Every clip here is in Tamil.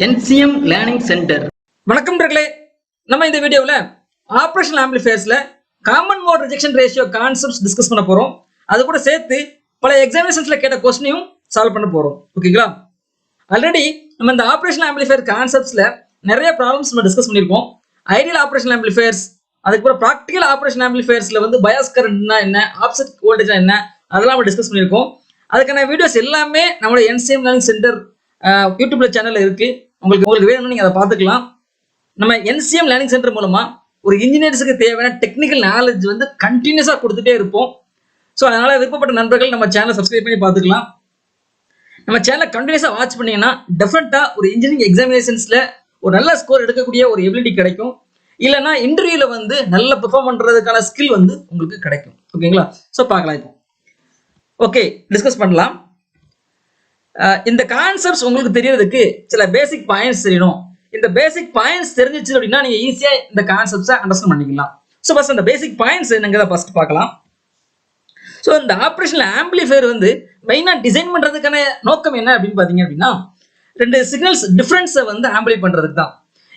NCM learning centre. வணக்கம் நண்பர்களே, நம்ம இந்த வீடியோவில் ஆப்ரேஷனல் ஆம்பிளிஃபையர்ஸ்ல common mode rejection ratio concepts discuss பண்ண போறோம். அது கூட சேர்த்து பல எக்ஸாமினேஷன்ஸ்ல கேட்ட கொஸ்டினையும் சால்வ் பண்ண போறோம். ஓகேங்களா? ஆல்ரெடி நம்ம இந்த ஆப்ரேஷனல் ஆம்பிளிஃபையர் கான்செப்ட்ஸ்ல நிறைய ப்ராப்ளம்ஸ் நம்ம டிஸ்கஸ் பண்ணியிருக்கோம். ஐடியல் ஆப்ரேஷனல் ஆம்பிளிஃபையர்ஸ், அதுக்கப்புறம் ப்ராக்டிகல் ஆப்ரேஷன் ஆம்பிளிஃபையர்ஸ்ல வந்து பயாஸ் கரண்ட்னா என்ன, ஆப்செட் வோல்டேஜ் என்ன, அதெல்லாம் நம்ம டிஸ்கஸ் பண்ணியிருக்கோம். அதுக்கான வீடியோஸ் எல்லாமே நம்மளோட NCM லேர்னிங் சென்டர் யூடியூப்ல சேனல்ல இருக்கு. உங்களுக்கு வேணும்னு நீங்க அதை பார்த்துக்கலாம். நம்ம NCM லேர்னிங் சென்டர் மூலமா ஒரு இன்ஜினியர்ஸுக்கு தேவையான டெக்னிக்கல் நாலேஜ் வந்து கண்டினியூஸா கொடுத்துட்டே இருப்போம். ஸோ அதனால விருப்பப்பட்ட நண்பர்கள் நம்ம சேனலை சப்ஸ்கிரைப் பண்ணி பார்த்துக்கலாம். நம்ம சேனலை கண்டினியூஸா வாட்ச் பண்ணீங்கன்னா டெஃபினட்டா ஒரு இன்ஜினியரிங் எக்ஸாமினேஷன்ஸ்ல ஒரு நல்ல ஸ்கோர் எடுக்கக்கூடிய ஒரு எபிலிட்டி கிடைக்கும். இல்லைன்னா இன்டர்வியூல வந்து நல்ல பெர்ஃபார்ம் பண்றதுக்கான ஸ்கில் வந்து உங்களுக்கு கிடைக்கும். ஓகேங்களா? ஸோ பார்க்கலாம். இப்போ ஓகே, டிஸ்கஸ் பண்ணலாம். இந்த கான்செப்ட்ஸ் உங்களுக்கு தெரியறதுக்கு சில பேசிக் பாயிண்ட்ஸ் தெரியணும். இந்த பேசிக் பாயிண்ட்ஸ் தெரிஞ்சிச்சு அப்படின்னா நீங்க ஈஸியா இந்த கான்செப்ட்ஸை அண்டர்ஸ்டாண்ட் பண்ணிக்கலாம். ஸோ ஃபர்ஸ்ட் அந்த பேசிக் பாயிண்ட்ஸ் என்னங்கிறத ஃபர்ஸ்ட் பார்க்கலாம். ஸோ இந்த ஆப்ரேஷனல் ஆம்பிளிஃபையர் வந்து மெயினா டிசைன் பண்றதுக்கான நோக்கம் என்ன அப்படின்னு பாத்தீங்க அப்படின்னா, ரெண்டு சிக்னல்ஸ் டிஃபரன்ஸை வந்து ஆம்பிளை பண்றதுக்கு தான்.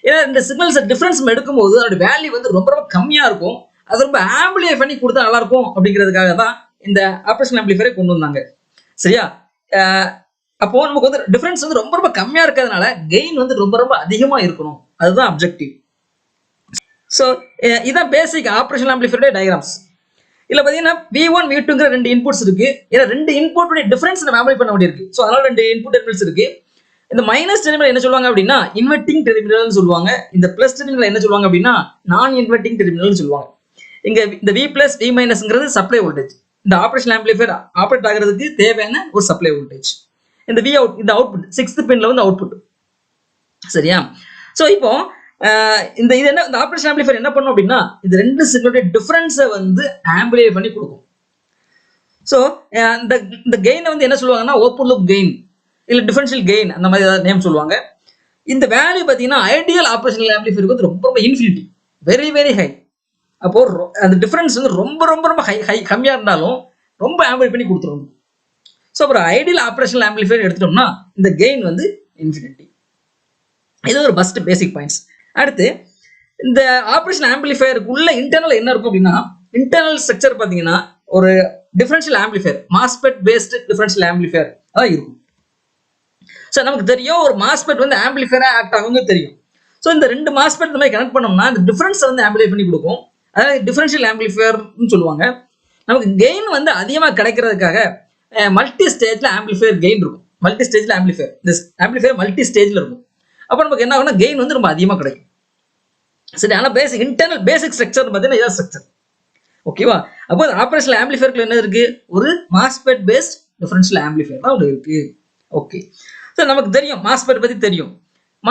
ஏன்னா இந்த சிக்னல்ஸ் டிஃபரன்ஸ் எடுக்கும்போது அதோட வேல்யூ வந்து ரொம்ப ரொம்ப கம்மியா இருக்கும். அது ரொம்ப ஆம்பிளிஃபை பண்ணி கொடுத்தா நல்லா இருக்கும் அப்படிங்கிறதுக்காக தான் இந்த ஆப்ரேஷனல் ஆம்பிளிஃபையரை கொண்டு வந்தாங்க. சரியா? அப்போ நமக்கு வந்து டிஃபரன்ஸ் வந்து ரொம்ப ரொம்ப கம்மியா இருக்கிறதுனால கெயின் வந்து ரொம்ப ரொம்ப அதிகமா இருக்கணும். அதுதான் அப்ஜெக்டிவ். ஸோ இதான் பேசிக் ஆப்ரேஷனல் ஆம்பிளிஃபையர் டயக்ராம்ஸ். இதுல பாத்தீங்கன்னா V1 V2ங்கிற ரெண்டு இன்புட்ஸ் இருக்கு. ஏன்னா ரெண்டு இன்புட் டிஃபரன்ஸ் நம்ம ஆம்பிளை பண்ண வேண்டியிருக்கு. ஸோ அதனால ரெண்டு இன்புட் டெர்மினல்ஸ் இருக்கு. இந்த மைனஸ் டெர்மினல் என்ன சொல்லுவாங்க அப்படின்னா இன்வெர்ட்டிங் டெர்மினல்னு சொல்லுவாங்க. இந்த பிளஸ் டெர்மினல் என்ன சொல்லுவாங்க அப்படின்னா நான் இன்வெர்ட்டிங் டெர்மினல்னு சொல்லுவாங்க. இங்க இந்த V பிளஸ் V மைனஸ்ங்கிறது சப்ளை வோல்டேஜ். இந்த ஆப்ரேஷனல் ஆம்பிளிஃபையர் ஆப்ரேட் ஆகிறதுக்கு தேவையான ஒரு சப்ளை வோல்டேஜ். இந்த V அவுட், இந்த அவுட்புட் 6th பின்ல வந்து அவுட்புட். சரியா? ஸோ இப்போ இந்த இது என்ன, இந்த ஆப்ரேஷன் ஆம்பிளிஃபையர் என்ன பண்ணும் அப்படின்னா இந்த ரெண்டு சிக்னலுடைய டிஃபரன்ஸை வந்து ஆம்பிளை பண்ணி கொடுக்கும். ஸோ இந்த கெயினை வந்து என்ன சொல்லுவாங்கன்னா ஓப்பன் லூப் கெயின் இல்லை டிஃபரன்ஷியல் கெயின் அந்த மாதிரி ஏதாவது நேம் சொல்லுவாங்க. இந்த வேல்யூ பார்த்தீங்கன்னா ஐடியல் ஆப்ரேஷனல் ஆம்பிளிஃபையருக்கு வந்து ரொம்ப ரொம்ப இன்ஃபினிட்டி, வெரி வெரி ஹை. அப்போ அந்த டிஃபரன்ஸ் வந்து ரொம்ப ரொம்ப ரொம்ப ஹை கம்மியாக இருந்தாலும் ரொம்ப ஆம்பிளை பண்ணி கொடுத்துரும். ஸோ ஒரு ஐடியல் ஆப்ரேஷனல் ஆம்பிளிஃபையர் எடுத்துட்டோம்னா இந்த கெயின் வந்து இன்ஃபினிட்டி. இது ஒரு ஃபர்ஸ்ட் பேசிக் பாயிண்ட்ஸ். அடுத்து இந்த ஆப்ரேஷன் ஆம்பிளிஃபையருக்கு உள்ள இன்டர்னல் என்ன இருக்கும் அப்படின்னா, இன்டர்னல் ஸ்ட்ரக்சர் பார்த்தீங்கன்னா ஒரு differential amplifier, MOSFET based differential amplifier அதான் இருக்கும். ஸோ நமக்கு தெரியும் ஒரு மாஸ்பெட் வந்து ஆம்பிளிஃபையரா ஆக்ட் ஆகுங்க தெரியும். ஸோ இந்த ரெண்டு மாஸ்பெட் இந்த மாதிரி கனெக்ட் பண்ணோம்னா இந்த டிஃபரன்ஸை வந்து ஆம்பிளை பண்ணி கொடுக்கும். அதாவது டிஃபரன்ஷியல் ஆம்பிளிஃபையர்னு சொல்லுவாங்க. நமக்கு கெயின் வந்து அதிகமாக கிடைக்கிறதுக்காக மல்டி ஸ்டேஜ்ல ஆம்பிளிஃபையர் கெயின் இருக்கும். மல்டி ஸ்டேஜ்ல ஆம்பிளிஃபையர், இந்த ஆம்பிளிஃபையர் மல்டி ஸ்டேஜ்ல இருக்கும். அப்போ நமக்கு என்ன ஆகும்னா கெயின் வந்து ரொம்ப அதிகமாக கிடைக்கும். சரி, ஆனால் பேசிக் இன்டர்னல் பேசிக் ஸ்ட்ரக்சர் பார்த்தீங்கன்னா இதான் ஸ்ட்ரக்சர். ஓகேவா? அப்போ ஆப்ரேஷனல் ஆம்பிளிஃபையர்ல என்ன இருக்கு, ஒரு மாஸ்பெட் பேஸ்ட் டிஃபரன்ஷியல் ஆம்பிளிஃபையர் தான் ஒன்று இருக்கு. ஓகே, ஸோ நமக்கு தெரியும் மாஸ்பெட் பத்தி தெரியும்.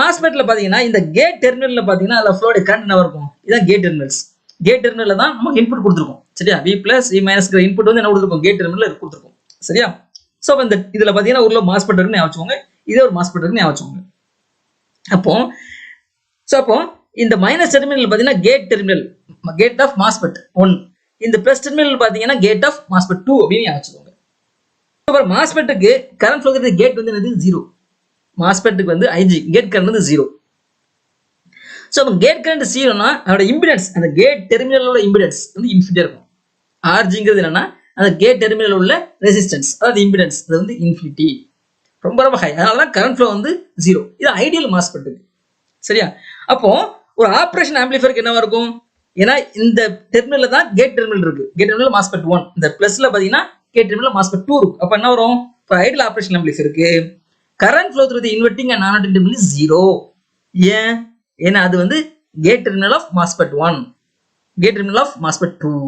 மாஸ்பெட்ல பாத்தீங்கன்னா இந்த கேட் டெர்மினல்ல பாத்தீங்கன்னா அதில் ஃப்ளோட கரண்ட் என்ன இருக்கும், இதான் கேட் டெர்மினல்ஸ். கேட் டெர்மினல்ல தான் நமக்கு இன்புட் கொடுத்துருக்கோம். சரியா? V பிளஸ் V மைனஸ்ங்கிற இன்புட் வந்து என்ன கொடுத்துருக்கோம், கேட் டெர்மினல்ல கொடுத்துருக்கோம். சரியா? ஸோ இந்த இதுல பாத்தீங்கன்னா உள்ள மாஸ்பெட் இருக்குன்னு வச்சுக்கோங்க, இதே ஒரு மாஸ்பெட் இருக்குன்னு வச்சுக்கோங்க. அப்போ இந்த மைனஸ் டெர்மினல் பாத்தீங்கன்னா gate terminal, gate of MOSFET 1. இந்த பிளஸ் டெர்மினல் பாத்தீங்கன்னா கேட் ஆஃப் மாஸ்பெட் 2 அப்படின்னு வச்சுக்கோங்க. அப்புறம் மாஸ்பெட்டுக்கு கரண்ட் ஃப்ளோ கேட் வந்து என்னது 0. மாஸ்பெட்டுக்கு வந்து IG கேட் கரண்ட் வந்து 0. ஸோ கேட் கரண்ட் 0னா அதோட இம்பிடன்ஸ், அந்த கேட் டெர்மினலோட இம்பிடன்ஸ் வந்து இன்ஃபினிட்டியா இருக்கும். RGங்கிறது என்னன்னா அந்த கேட் டெர்மினல் உள்ள ரெசிஸ்டன்ஸ், அதாவது இம்பிடன்ஸ், அது வந்து இன்ஃபினிட்டி, ரொம்ப ரொம்ப ஹை. அதனாலதான் கரண்ட் ஃப்ளோ வந்து 0. இது ஐடியல் மாஸ்பெட்டுக்கு. சரியா? அப்போ ஒரு ஆப்ரேஷன் ஆம்பிளிஃபையருக்கு என்னவா இருக்கும், ஏன்னா இந்த டெர்மினல்ல தான் கேட் டெர்மினல் இருக்கு. கேட் டெர்மினல் மாஸ்பெட் 1, இந்த பிளஸ்ல பாத்தீங்கன்னா கேட் டெர்மினல் மாஸ்பெட் 2 இருக்கு. அப்ப என்ன வரும், இப்போ ஐடியல் ஆப்ரேஷன் ஆம்பிளிஃபையருக்கு current flow through the inverting and non inverting terminal 0. ஏன்? ஏன்னா அது வந்து gate terminal of MOSFET 1, gate terminal of MOSFET 2.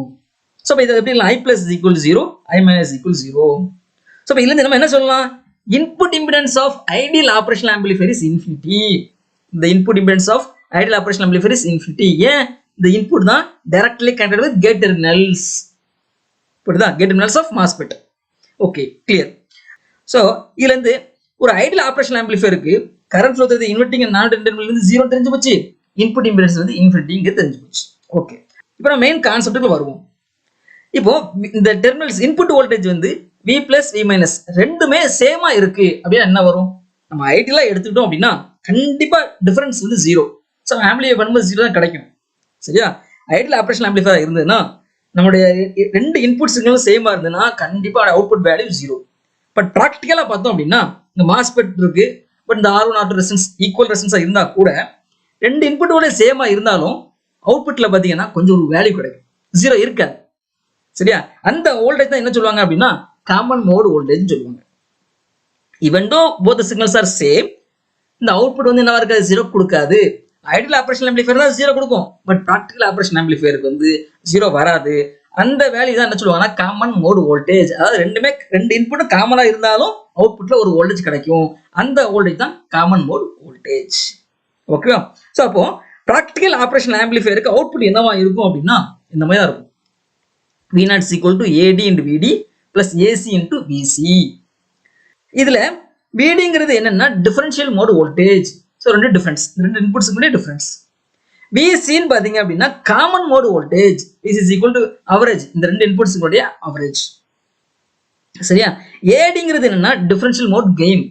So இது எப்படி I plus is equal to 0, I minus is equal to 0. So இதுல இருந்து நம்ம என்ன சொல்லலாம், input impedance of ideal operational amplifier is infinity. The input impedance of ideal operational amplifier is infinity. ஏன்? இந்த இன்புட் தான் directly connected with gate terminals. புரியுதா? gate terminals of MOSFET. Okay, clear. So இதுல இருந்து ஒரு ஐடியல் ஆப்ரேஷனல் ஆம்பிளிஃபையருக்கு கரண்ட் ஃப்ளோ தெரிஞ்சு inverting and non inverting terminal வந்து 0 தெரிஞ்சு போச்சு, இன்புட் இம்பிடன்ஸ் வந்து இன்ஃபினிட்டி தெரிஞ்சு போச்சு. ஓகே, இப்போ நம்ம மெயின் கான்செப்ட்டுக்கு வருவோம். இப்போ இந்த டெர்மினல்ஸ் இன்புட் வோல்டேஜ் வந்து V பிளஸ் V மைனஸ் ரெண்டுமே சேமா இருக்கு அப்படின்னா என்ன வரும், நம்ம ஐடியெல்லாம் எடுத்துக்கிட்டோம் அப்படின்னா கண்டிப்பா டிஃபரன்ஸ் வந்து ஜீரோ. ஸோ ஆம்பிளிஃபை பண்ணும்போது ஜீரோ தான் கிடைக்கும். சரியா? ஐடியல் ஆப்ரேஷன் ஆம்பிளிஃபையர் இருந்ததுன்னா நம்மளுடைய ரெண்டு இன்புட் சிக்னலும் சேமா இருந்ததுன்னா கண்டிப்பா அவுட்புட் வேல்யூ ஜீரோ. பட் ப்ராக்டிக்கலா பார்த்தோம் அப்படின்னா இந்த மாஸ்பெட் இருக்கு, பட் இந்த R1 R2 ரெசிஸ்டன்ஸ் ஈக்குவல் ரெசிஸ்டன்ஸா இருந்தா கூட ரெண்டு இன்புட்டோட சேமா இருந்தாலும் அவுட்புட்ல பாத்தீங்கன்னா கொஞ்சம் ஒரு வேல்யூ கிடைக்கும், ஜீரோ இருக்காது. சரியா? அந்த வோல்டேஜ் தான் என்ன சொல்லுவாங்க அப்படின்னா காமன் மோட் வோல்டேஜ் சொல்லுவாங்க. even though both the signals are same, இந்த அவுட்புட் வந்து என்ன இருக்காது, ஜீரோ கொடுக்காது. ஐடியல் ஆப்ரேஷன் ஆம்பிளிஃபையர் தான் ஜீரோ கொடுக்கும், பட் ப்ராக்டிகல் ஆப்ரேஷன் ஆம்பிளிஃபையருக்கு வந்து ஜீரோ வராது. அந்த வேல்யூ தான் என்ன சொல்லுவாங்கன்னா காமன் மோட் வோல்டேஜ். அதாவது ரெண்டு இன்புட்டும் காமனா இருந்தாலும் அவுட்புட்ல ஒரு வோல்டேஜ் கிடைக்கும், அந்த வோல்டேஜ் தான் காமன் மோட் வோல்டேஜ். ஓகேவா? ஸோ அப்போ ப்ராக்டிகல் ஆப்ரேஷன் ஆம்பிளிஃபையருக்கு அவுட்புட் என்னவா இருக்கும் அப்படின்னா இந்த மாதிரி தான் இருக்கும். V0 is equal to AD into VD plus AC into VC. இதுல VDங்கிறது என்னன்னா டிஃபரன்ஷியல் மோட் வோல்டேஜ். ஸோ ரெண்டு டிஃபரன்ஸ், ரெண்டு இன்புட்ஸ்க்கு டிஃபரன்ஸ். VCன்னு பாத்தீங்க அப்படின்னா common mode voltage. VC is equal to average, இந்த ரெண்டு இன்புட்ஸ்களுடைய அவரேஜ். சரியா? ADங்கிறது என்னன்னா டிஃபரன்ஷியல் மோட் கெயின்,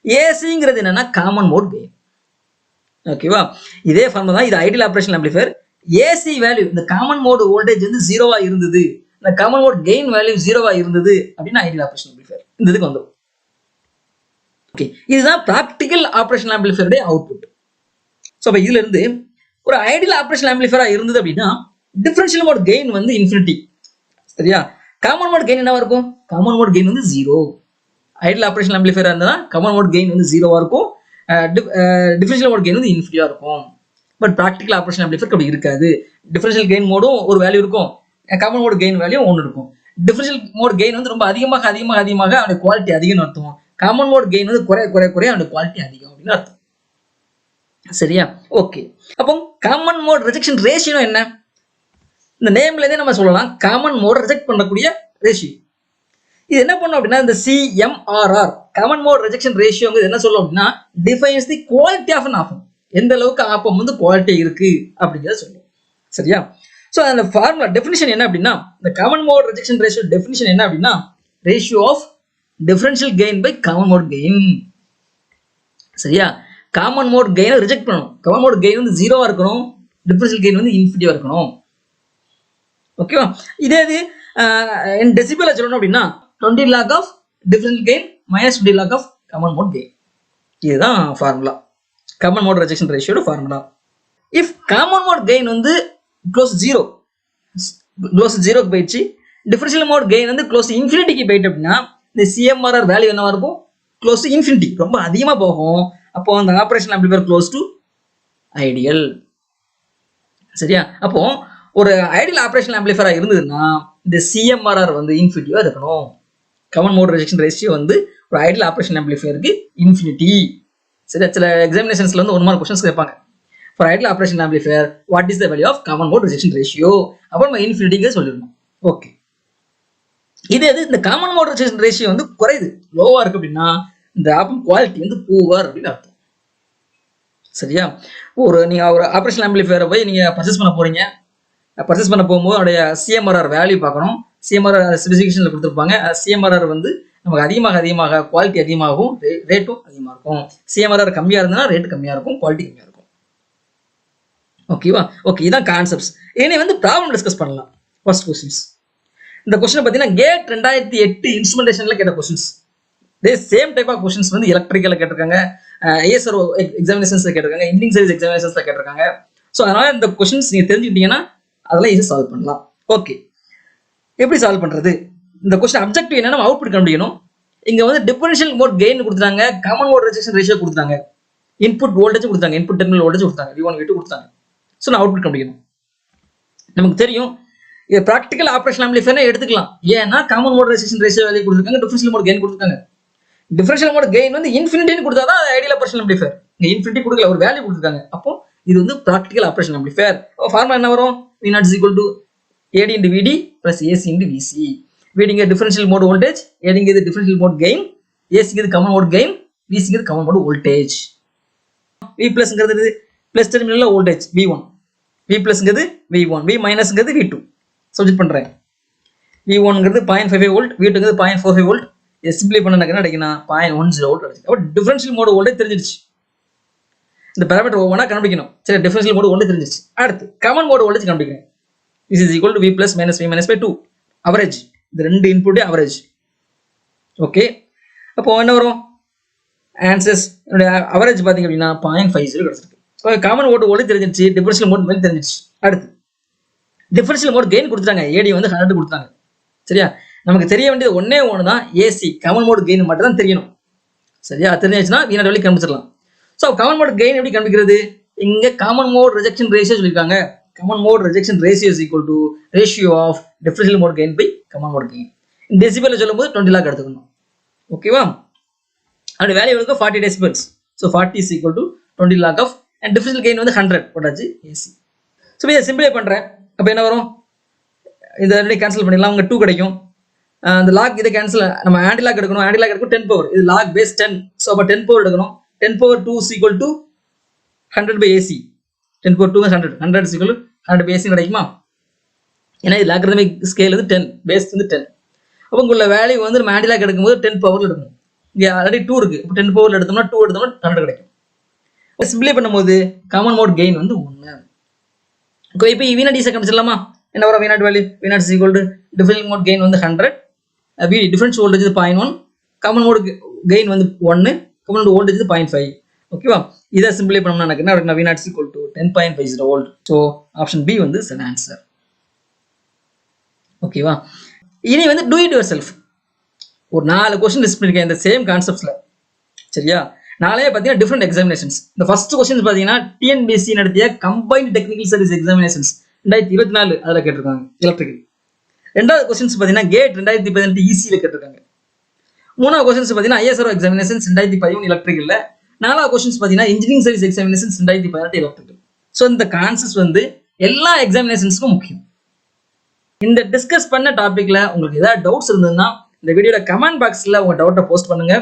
ACங்கிறது என்னன்னா காமன் மோட் கெயின். ஓகேவா? இதே ஃபார்முலா தான் இது ideal operation amplifier. AC value இந்த காமன் மோட் வோல்டேஜ் வந்து ஜீரோவா இருந்தது, இந்த காமன் மோட் கெயின் வேல்யூ ஜீரோவா இருந்தது அப்படின்னா ஐடியல் ஆப்ரேஷன் ஆம்பிளிஃபையர் இந்த இதுக்கு வந்துடும். ஓகே, இதுதான் ப்ராக்டிகல் ஆப்ரேஷன் ஆம்பிளிஃபையருடைய அவுட்புட். ஸோ அப்போ இதுல இருந்து ஒரு ஐடியல் ஆப்ரேஷன் ஆம்பிளிஃபையரா இருந்தது அப்படின்னா டிஃபரன்ஷியல் மோட் கெயின் வந்து இன்ஃபினிட்டி. சரியா? காமன் மோட் கெயின் என்னவா இருக்கும்? காமன் மோட் கெயின் வந்து ஜீரோ. ஐடியல் ஆப்ரேஷன் ஆம்பிளிஃபையரா இருந்தா காமன் மோட் கெயின் வந்து ஜீரோவா இருக்கும், டிஃபரன்ஷியல் மோட் கெயின் வந்து இன்ஃபினிட்டியா இருக்கும். பட் ப்ராக்டிகல் ஆப்ரேஷன் ஆம்பிளிஃபையர் அப்படி இருக்காது. டிஃபரன்ஷியல் கெயின் மோடும் ஒரு வேல்யூ இருக்கும், காமன் மோட் கெயின் வேல்யூ ஒன்று இருக்கும். டிஃபரன்ஷியல் மோட் கெயின் வந்து ரொம்ப அதிகமாக அவனுடைய குவாலிட்டி அதிகம்னு அர்த்தம். காமன் மோட் கெயின் வந்து குறைய அவனுடைய குவாலிட்டி அதிகம் அப்படின்னு அர்த்தம். சரியா? ஓகே, அப்போ காமன் மோட் ரிஜெக்ஷன் ரேஷியோ என்ன? இந்த நேம்ல இருந்தே நம்ம சொல்லலாம் காமன் மோட் ரிஜெக்ட் பண்ணக்கூடிய ரேஷியோ. இது என்ன பண்ணும் அப்படின்னா இந்த CMRR common mode rejection ratio என்ன சொல்லும் அப்படின்னா defines the quality of an op amp. எந்த அளவுக்கு ஆப்பம் வந்து குவாலிட்டி இருக்கு அப்படிங்கிறத சொல்லும். சரியா? ஸோ அந்த ஃபார்முலா டெஃபினிஷன் என்ன அப்படின்னா இந்த common mode rejection ratio definition என்ன அப்படின்னா ratio of differential gain by common mode gain. சரியா? காமன் மோட் கெயினை ரிஜெக்ட் பண்ணணும். காமன் மோட் கெயின் வந்து ஜீரோவா இருக்கணும், டிஃபரன்ஷியல் கெயின் வந்து இன்ஃபினிட்டிவா இருக்கணும். ஓகேவா? இதே இது டெசிபல்ல சொல்லணும் அப்படின்னா 20 log of differential gain minus 20 log of common mode gain. இதுதான் ஃபார்முலா, காமன் மோட் ரிஜெக்ஷன் ரேஷியோட formula. If common mode gain வந்து க்ளோஸ் ஜீரோக்கு போயிடுச்சு, டிஃபரன்ஷியல் மோட் கெயின் வந்து க்ளோஸ் இன்ஃபினிட்டிக்கு போயிட்டு அப்படின்னா இந்த CMRR வேல்யூ என்னவா இருக்கும்? க்ளோஸ் டு இன்ஃபினிட்டி, ரொம்ப அதிகமா போகும். அப்போ அந்த operation amplifier close to ideal. சரியா? அப்போ ஒரு ஐடியல் ஆப்ரேஷன் ஆம்பிளிஃபையரா இருந்ததுன்னா இந்த CMRR வந்து இன்ஃபினிட்டிவா இருக்கணும். காமன் மோட் ரிஜெக்ஷன் ரேஷியோ வந்து ஒரு ஐடியல் ஆப்ரேஷன் ஆம்பிளிஃபையருக்கு இன்ஃபினிட்டி. சரி, சில எக்ஸாமினேஷன்ஸ்ல வந்து 1 மார்க் கொஸ்டின்ஸ் கேட்பாங்க. For ideal operation amplifier what is the value of common mode rejection ratio? அப்போ நம்ம இன்ஃபினிட்டிங்க சொல்லிடணும். ஓகே, இதே இந்த காமன் மோட் ரிஜெக்ஷன் ரேஷியோ வந்து குறையுது, லோவா இருக்கு அப்படின்னா இந்த ஆப்பம் குவாலிட்டி வந்து பூவர் அப்படின்னு அர்த்தம். சரியா? நீங்க ஒரு ஆப்ரேஷன் ஆம்பிளிஃபையரை போய் நீங்க பர்ச்சேஸ் பண்ண போறீங்க. பர்ச்சேஸ் பண்ண போகும்போது அதோடைய CMRR வேல்யூ பார்க்கணும். CMRR ஸ்பெசிஃபிகேஷன்ல கொடுத்துருப்பாங்க. CMRR வந்து நமக்கு அதிகமாக குவாலிட்டி அதிகமாகும், ரேட்டும் அதிகமாக இருக்கும். CMRR கம்மியா இருந்தா ரேட் கம்மியா இருக்கும், குவாலிட்டி கம்மியா இருக்கும். ஓகேவா? ஓகே, இதான் கான்செப்ட்ஸ். இனி வந்து ப்ராப்ளம் டிஸ்கஸ் பண்ணலாம். First questions. இந்த கொஸ்டின் பார்த்தீங்கன்னா கேட் 2008 இன்ஸ்ட்ருமெண்டேஷன்ல கேட்ட கொஸ்டின்ஸ். இதே சேம் டைப் ஆஃப் கொஸ்டின்ஸ் வந்து எலக்ட்ரிக்கல்ல கேட்டிருக்காங்க, ASRO எக்ஸாமினேஷன்ஸ்ல கேட்டிருக்காங்க, இன்ஜினியரிங் சர்வீஸ் எக்ஸாமினேஷன்ஸ்ல கேட்டிருக்காங்க. ஸோ அதனால இந்த கொஸ்டின்ஸ் நீங்க தெரிஞ்சுக்கிட்டீங்கன்னா அதெல்லாம் ஈஸியாக சால்வ் பண்ணலாம். ஓகே, எப்படி சால்வ் பண்றது? இந்த கொஸ்டின் அப்ஜெக்டிவ் என்னன்னா அவுட்புட் கண்டுபிடிக்கணும். இங்க வந்து டிஃபரன்ஷியல் மோட் கெயின் கொடுத்தாங்க, காமன் மோட் ரிஜெக்ஷன் ரேஷியோ கொடுத்தாங்க, இன்புட் வோல்டேஜ் கொடுத்தாங்க, இன்புட் டெர்மினல் வோல்டேஜ் கொடுத்தாங்க, V1 V2 கொடுத்தாங்க. ஸோ நான் அவுட்புட் கண்டுபிடிக்கணும். நமக்கு தெரியும் இது ப்ராக்டிகல் ஆப்ரேஷன் ஆம்பிளிஃபையர் எடுத்துக்கலாம். ஏன்னா common mode rejection ratio value கொடுத்துருக்காங்க, டிஃபரன்ஷியல் மோட் கெயின் கொடுத்துருக்காங்க. டிஃபரன்ஷியல் மோட் கெயின் வந்து இன்ஃபினிட்டின்னு கொடுத்தாதான் ஐடியல் ஆப்ரேஷன் ஆம்பிளிஃபையர். இங்க இன்ஃபினிட்டி கொடுக்கல, ஒரு வேல்யூ கொடுத்துருக்காங்க. அப்போ இது வந்து ப்ராக்டிகல் ஆப்ரேஷன் ஆம்பிளிஃபையர். ஃபார்முலா என்ன வரும்? V0 is equal to AD into VD plus AC into VC. VD இங்க டிஃபரன்ஷியல் மோட் வோல்டேஜ், AD இங்க டிஃபரன்ஷியல் மோட் கெயின், AC இங்க காமன் மோட் கெயின், VC இங்க காமன் மோட் வோல்டேஜ். V பிளஸ்ங்கிறது பிளஸ் டெர்மினல்ல வோல்டேஜ் V1, V பிளஸ்ங்கிறது V1, V மைனஸ்ங்கிறது V2. சப்ஜெக்ட் பண்றேன். V1ங்கிறது 0.55 வோல்ட், V2ங்கிறது 0.45 வோல்ட், இதை சிம்பிளை பண்ண என்ன கிடைக்குன்னா 0.10 வோல்ட் கிடைச்சு. அப்போ டிஃபரன்ஷியல் மோடு வோல்டேஜ் தெரிஞ்சிருச்சு. இந்த பேராமீட்டர் ஒவ்வொன்றா கண்டுபிடிக்கணும். சரி, டிஃபரன்ஷியல் மோடு வோல்டேஜ் தெரிஞ்சிருச்சு. அடுத்து காமன் மோடு வோல்டேஜ் கண்டுபிடிக்கணும். This is equal to V plus minus V minus by 2 average. இந்த ரெண்டு இன்புட்டே அவரேஜ். ஓகே, அப்போ என்ன வரும் ஆன்சர்ஸ்? அவரேஜ் பார்த்தீங்க அப்படின்னா 0.50 கிடைச்சிருக்கு. காமன் மோடு வோல்டேஜ் தெரிஞ்சிருச்சு, டிஃபரன்ஷியல் மோட் மேலே தெரிஞ்சிருச்சு. அடுத்து டிஃபரன்ஷியல் மோட் கெயின் கொடுத்துட்டாங்க, ஏடி வந்து 100 கொடுத்தாங்க. சரியா, நமக்கு தெரிய வேண்டியது ஒன்னே ஒன்று தான், ஏசி காமன் மோட் கெயின் மட்டும் தான் தெரியணும். சரியா, தெரிஞ்சிச்சுன்னா வீணாட வழி கண்டுபிடிச்சிடலாம். ஸோ காமன் மோட் கெயின் எப்படி கண்டுபிடிக்கிறது? இங்க காமன் மோட் ரிஜெக்ஷன் ரேஷியோ சொல்லியிருக்காங்க. Common mode rejection ratio is equal to ratio of differential mode gain by common mode gain. டெசிபல்ல சொல்லும்போது 20 லாக் எடுத்துக்கணும். ஓகேவா, அப்படி வேல்யூ இருக்கு 40 decibels. So 40 is equal to 20 log of and differential gain வந்து 100 போட்டாச்சு ஏசி. ஸோ இதை சிம்பிளை பண்ணுறேன். அப்போ என்ன வரும்? இதை கேன்சல் பண்ணிடலாம், உங்க 2 கிடைக்கும். அந்த லாக் இதை கேன்சல், நம்ம ஆன்டி லாக் எடுக்கணும். ஆன்டி லாக் எடுக்கும் 10 பவர், இது லாக் பேஸ் 10. ஸோ அப்போ 10 பவர் எடுக்கணும். 10 power 2 is equal to 100 by AC. 10 power 2 is 100. 100 is equal to 100 by AC கிடைக்குமா? ஏன்னா இது லாக்ரதமிக் ஸ்கேல் வந்து 10, பேஸ் வந்து 10. அப்போ உள்ள வேல்யூ வந்து நம்ம ஆன்டி லாக் எடுக்கும்போது 10 பவர்ல எடுக்கணும். இங்கே ஆல்ரெடி 2 இருக்கு, இப்போ 10 பவர்ல எடுத்தோம்னா 2 எடுத்தோம்னா 100 கிடைக்கும். சிம்பிளை பண்ணும்போது காமன் மோட் கெயின் வந்து 1. இப்போ V0 ஈஸியாக கண்டுச்சிடலாமா? என்ன வரும்? V0 value V0 is equal to differential mode gain வந்து 100, difference voltage 0.1, common mode gain வந்து 1, காமன் மோட் வோல்டேஜ் 0.5. ஓகேவா, இதை சிம்பிளை பண்ணோம்னா எனக்கு என்ன இருக்குன்னா V0 is equal to 10.50 volt. So option B வந்து சரி ஆன்சர். ஓகேவா, இனி வந்து டூ இட் யுவர் செல்ஃப். ஒரு 4 கொஸ்டின் லிஸ்ட் பண்ணிருக்கேன் இந்த சேம் கான்செப்ட்ஸ்ல. சரியா, நாளே பார்த்தீங்கன்னா டிஃப்ரெண்ட் எக்ஸாமினேஷன்ஸ். இந்த ஃபர்ஸ்ட் கொஸ்டின் பார்த்தீங்கன்னா டிஎன்பிஎஸ்சி நடத்திய கம்பைன்ட் டெக்னிக்கல் சர்வீஸ் எக்ஸாமினேஷன்ஸ் 2024 அதில் கேட்டிருக்காங்க எலக்ட்ரிக்கல். ரெண்டாவது கொஸ்டின்ஸ் பார்த்தீங்கன்னா கேட் 2018 ஈசியில் கேட்டிருக்காங்க. மூணாவது கொஸ்டின்ஸ் பார்த்தீங்கன்னா ஐஎஸ்ஆர்ஓ எக்ஸாமினேஷன்ஸ் 2013 எலக்ட்ரிக்கல்ல. நாலாவது கொஸ்டின்ஸ் பார்த்தீங்கன்னா engineering service examinations 2018 electrical. So இந்த கான்செப்ட்ஸ் வந்து எல்லா எக்ஸாமினேஷன்ஸ்க்கும் முக்கியம். இந்த டிஸ்கஸ் பண்ண டாபிக்ல உங்களுக்கு ஏதாவது டவுட்ஸ் இருந்ததுன்னா இந்த வீடியோல கமெண்ட் பாக்ஸ்ல உங்க டவுட்டை போஸ்ட் பண்ணுங்க.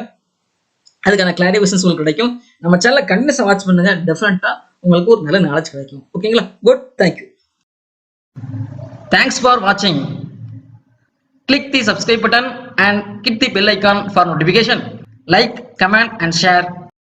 அதுக்கான கிளாரிஃபிகேஷன்ஸ் உங்களுக்கு கிடைக்கும். நம்ம சேனலை கண்டினியூஸா வாட்ச் பண்ணுங்க, டெஃபினட்டா உங்களுக்கு ஒரு நல்ல நாலேஜ் கிடைக்கும். ஓகேங்களா, good, thank you. Thanks for watching. Click the subscribe button and hit the bell icon for notification. Like, comment and share.